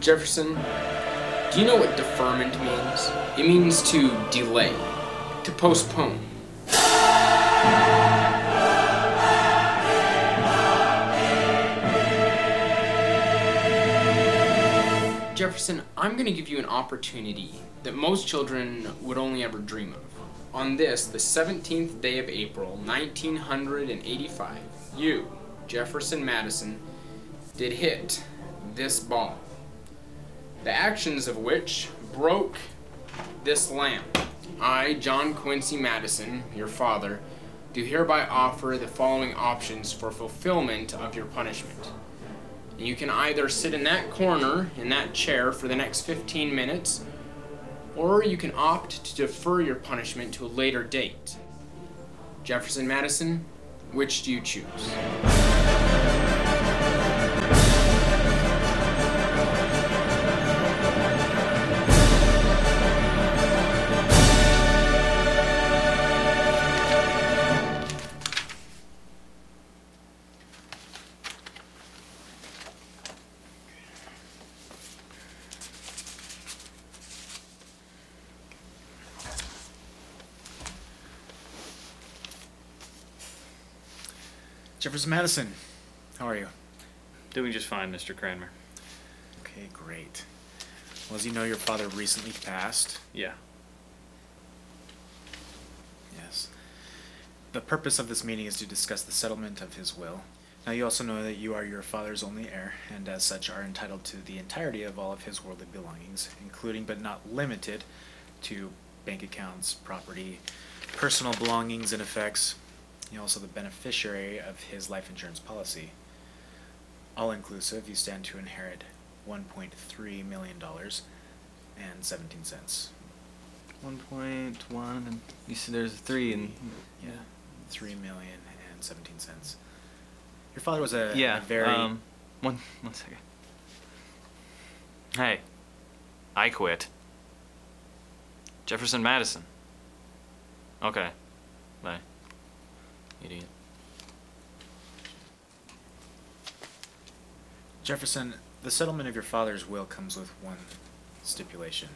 Jefferson, do you know what deferment means? It means to delay, to postpone. Jefferson, I'm going to give you an opportunity that most children would only ever dream of. On this, the 17th day of April, 1985, you, Jefferson Madison, did hit this ball, the actions of which broke this lamp. I, John Quincy Madison, your father, do hereby offer the following options for fulfillment of your punishment. You can either sit in that corner, in that chair, for the next 15 minutes, or you can opt to defer your punishment to a later date. Jefferson Madison, which do you choose? Jefferson Madison, how are you? Doing just fine, Mr. Cranmer. Okay, great. Well, as you know, your father recently passed. Yeah. Yes. The purpose of this meeting is to discuss the settlement of his will. Now, you also know that you are your father's only heir, and as such are entitled to the entirety of all of his worldly belongings, including but not limited to bank accounts, property, personal belongings and effects. You're also the beneficiary of his life insurance policy. All inclusive, you stand to inherit $1.3 million and 17 cents. 1.1, and you said there's a 3 and... Yeah, 3 million and 17 cents. Your father was a very... One second. Hey, I quit. Jefferson Madison. Okay, bye. Idiot. Jefferson, the settlement of your father's will comes with one stipulation.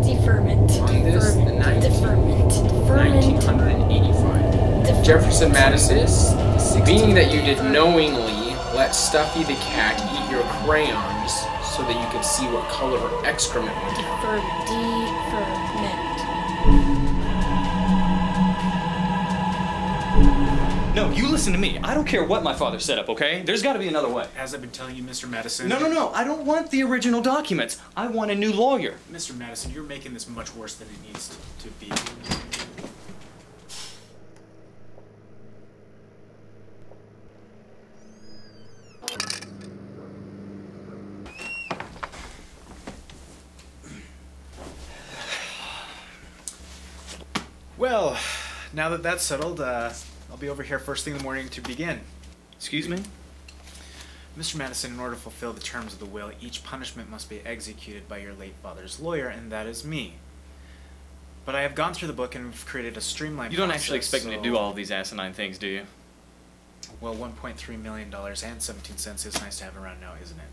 Deferment. On this, the 1985. Jefferson Madison, being that you did knowingly let Stuffy the cat eat your crayons so that you could see what color her excrement would be. Deferment. No, you listen to me. I don't care what my father set up, okay? There's got to be another way. As I've been telling you, Mr. Madison... No. I don't want the original documents. I want a new lawyer. Mr. Madison, you're making this much worse than it needs to be. Well, now that that's settled, I'll be over here first thing in the morning to begin. Excuse me? Mr. Madison, in order to fulfill the terms of the will, each punishment must be executed by your late father's lawyer, and that is me. But I have gone through the book and we've created a streamlined You don't process, actually expect me to do all of these asinine things, do you? Well, $1.3 million and 17 cents is nice to have around now, isn't it?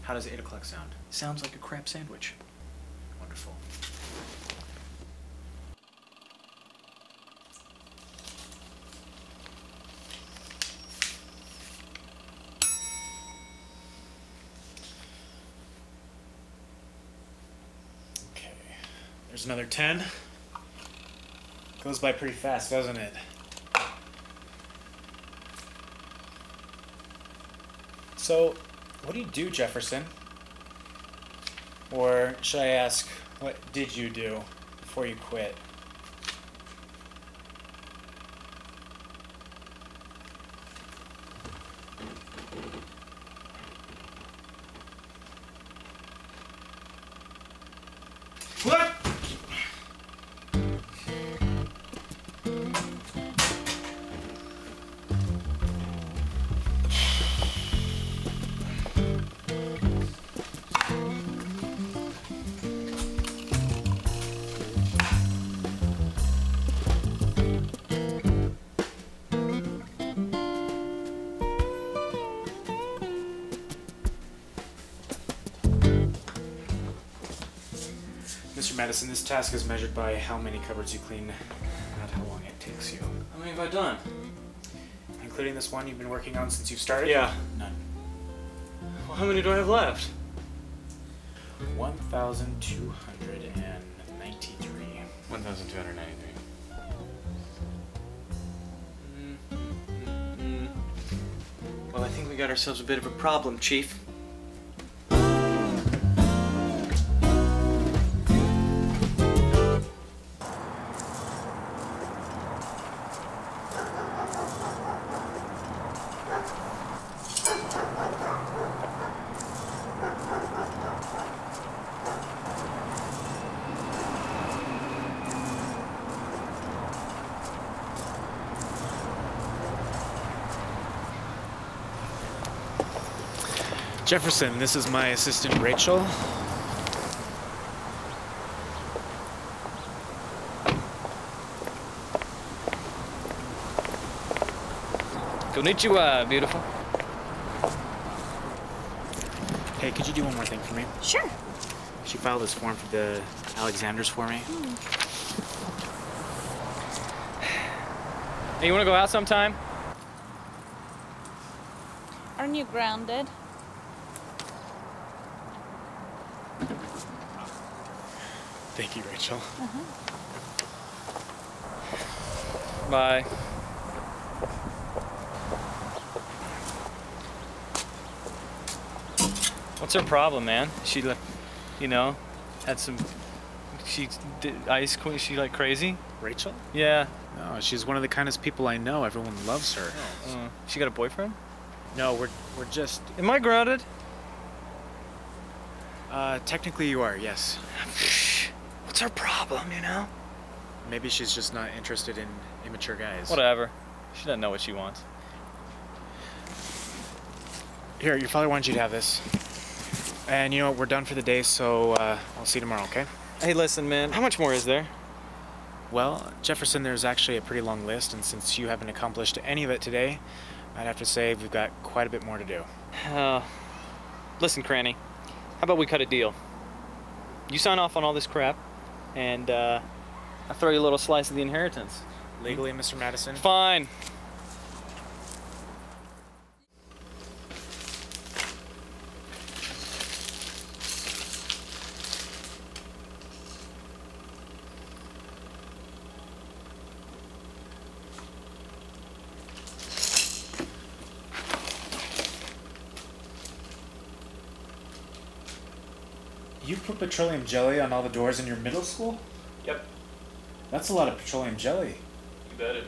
How does 8 o'clock sound? Sounds like a crap sandwich. Wonderful. Okay, there's another 10. Goes by pretty fast, doesn't it? So, what do you do, Jefferson? Or should I ask, what did you do before you quit? What? Mr. Madison, this task is measured by how many cupboards you clean, not how long it takes you. How many have I done? Including this one you've been working on since you've started? Yeah. None. Well, how many do I have left? 1,293. 1,293. Well, I think we got ourselves a bit of a problem, Chief. Jefferson, this is my assistant Rachel. Konnichiwa, beautiful. Hey, could you do one more thing for me? Sure. Could you file this form for the Alexanders for me? Hey, you wanna go out sometime? Aren't you grounded? Thank you, Rachel. Bye. What's her problem, man? She like, you know, had some. She did ice queen. She like crazy. Rachel? Yeah. No, she's one of the kindest people I know. Everyone loves her. She got a boyfriend? No, we're just... Am I grounded? Technically you are, yes. What's her problem, you know? Maybe she's just not interested in immature guys. Whatever. She doesn't know what she wants. Here, your father wanted you to have this. And you know what, we're done for the day, so I'll see you tomorrow, okay? Hey, listen, man. How much more is there? Well, Jefferson, there's actually a pretty long list, and since you haven't accomplished any of it today, I'd have to say we've got quite a bit more to do. Listen, Cranny. How about we cut a deal? You sign off on all this crap, and I'll throw you a little slice of the inheritance. Legally, Mr. Madison? Fine. You put petroleum jelly on all the doors in your middle school? Yep. That's a lot of petroleum jelly. You bet it is.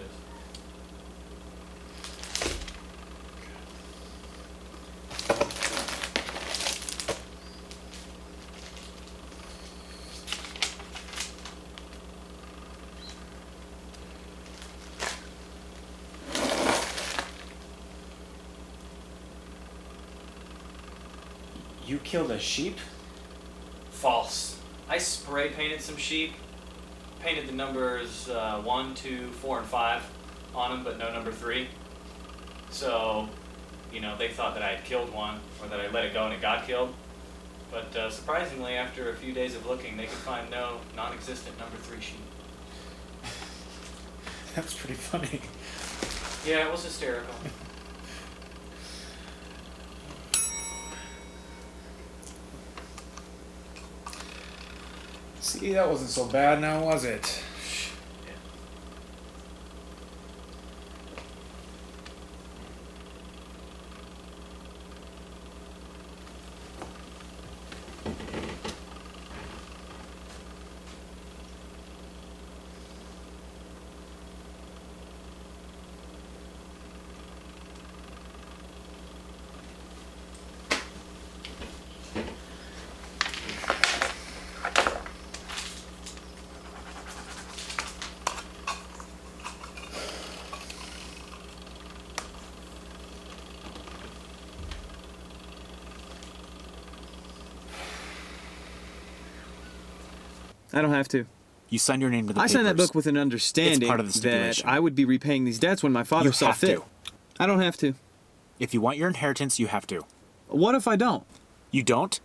You killed a sheep? False. I spray painted some sheep. Painted the numbers 1, 2, 4, and 5 on them, but no number 3. So, you know, they thought that I had killed one, or that I let it go and it got killed. But surprisingly, after a few days of looking, they could find no non-existent number 3 sheep. That's pretty funny. Yeah, it was hysterical. See, that wasn't so bad now, was it? I don't have to. You signed your name to the papers. I signed that book with an understanding It's part of the that stipulation. I would be repaying these debts when my father You saw have fit. to. I don't have to. If you want your inheritance, you have to. What if I don't? You don't?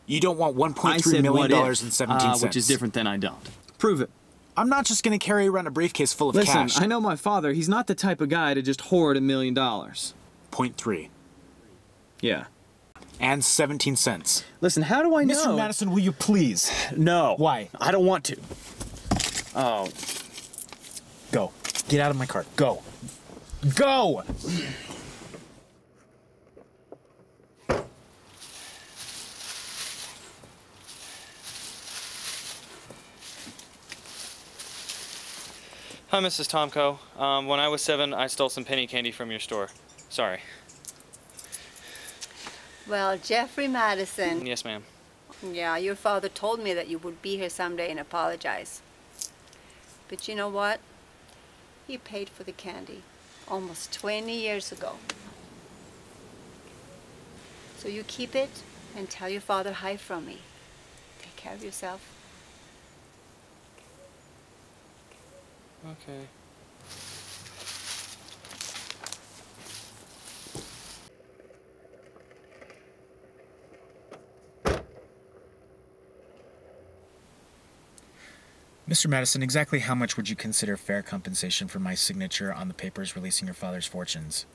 You don't want I $1.3 said million what dollars if, and 17 cents. which is different than I don't. Prove it. I'm not just going to carry around a briefcase full of Listen, cash. I know my father. He's not the type of guy to just hoard $1 million. Point 3. Yeah. And 17 cents. Listen, how do I know? Mr. Madison, will you please? No. Why? I don't want to. Oh. Go. Get out of my car. Go. Go! Hi, Mrs. Tomko. When I was 7, I stole some penny candy from your store. Sorry. Well, Jeffrey Madison. Yes, ma'am. Yeah, your father told me that you would be here someday and apologize. But you know what? He paid for the candy almost 20 years ago. So you keep it and tell your father hi from me. Take care of yourself. Okay. Mr. Madison, exactly how much would you consider fair compensation for my signature on the papers releasing your father's fortunes?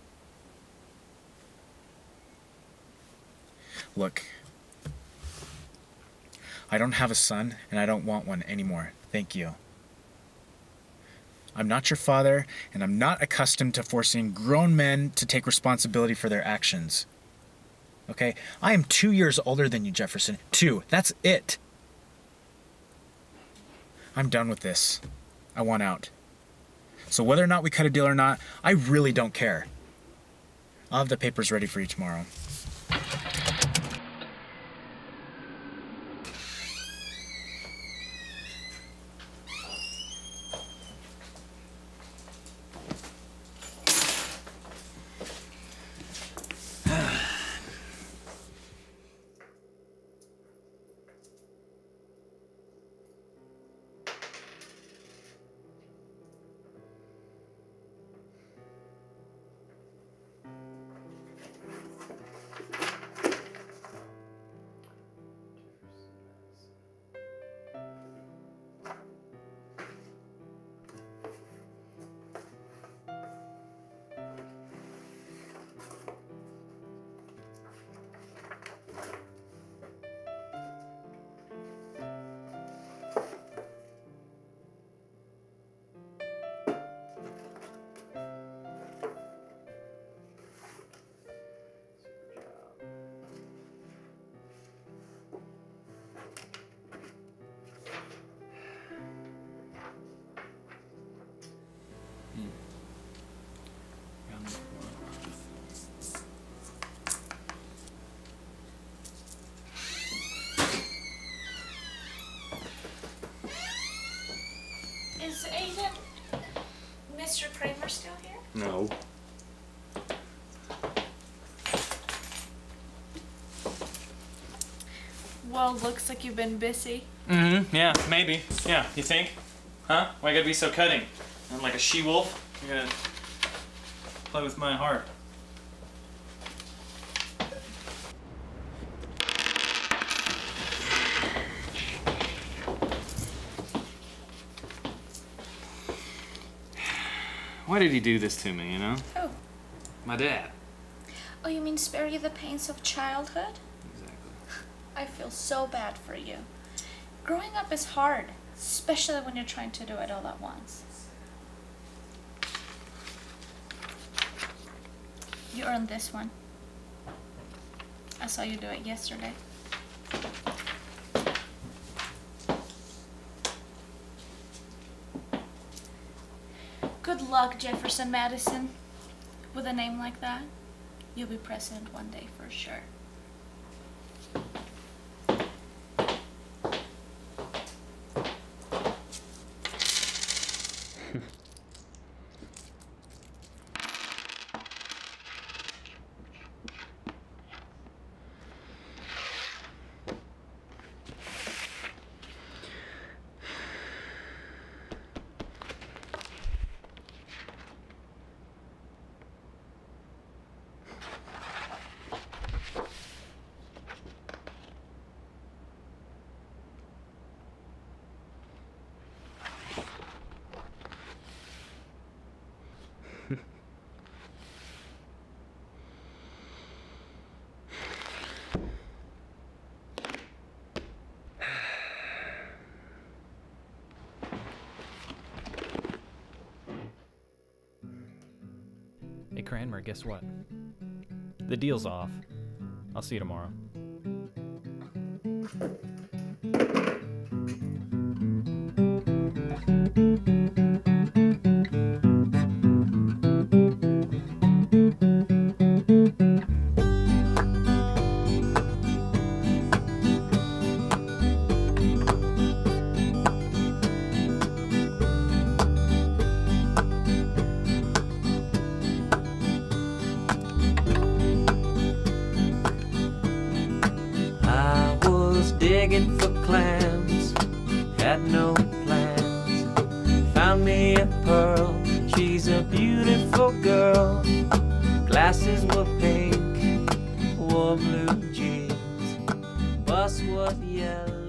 Look, I don't have a son, and I don't want one anymore. Thank you. I'm not your father, and I'm not accustomed to forcing grown men to take responsibility for their actions. Okay? I am 2 years older than you, Jefferson. 2. That's it. I'm done with this. I want out. So whether or not we cut a deal or not, I really don't care. I'll have the papers ready for you tomorrow. Is Aiden, Mr. Kramer still here? No. Well, looks like you've been busy. Mm-hmm. Yeah, maybe. Yeah, you think? Huh? Why you gotta be so cutting? I'm like a she-wolf? You gotta play with my heart. Why did he do this to me, you know? Who? My dad. Oh, you mean spare you the pains of childhood? Exactly. I feel so bad for you. Growing up is hard, especially when you're trying to do it all at once. You earned this one. I saw you do it yesterday. Good luck, Jefferson Madison. With a name like that, you'll be president one day for sure. Cranmer, guess what? The deal's off. I'll see you tomorrow. Digging for clams, had no plans. Found me a pearl, she's a beautiful girl. Glasses were pink, wore blue jeans. Bus was yellow.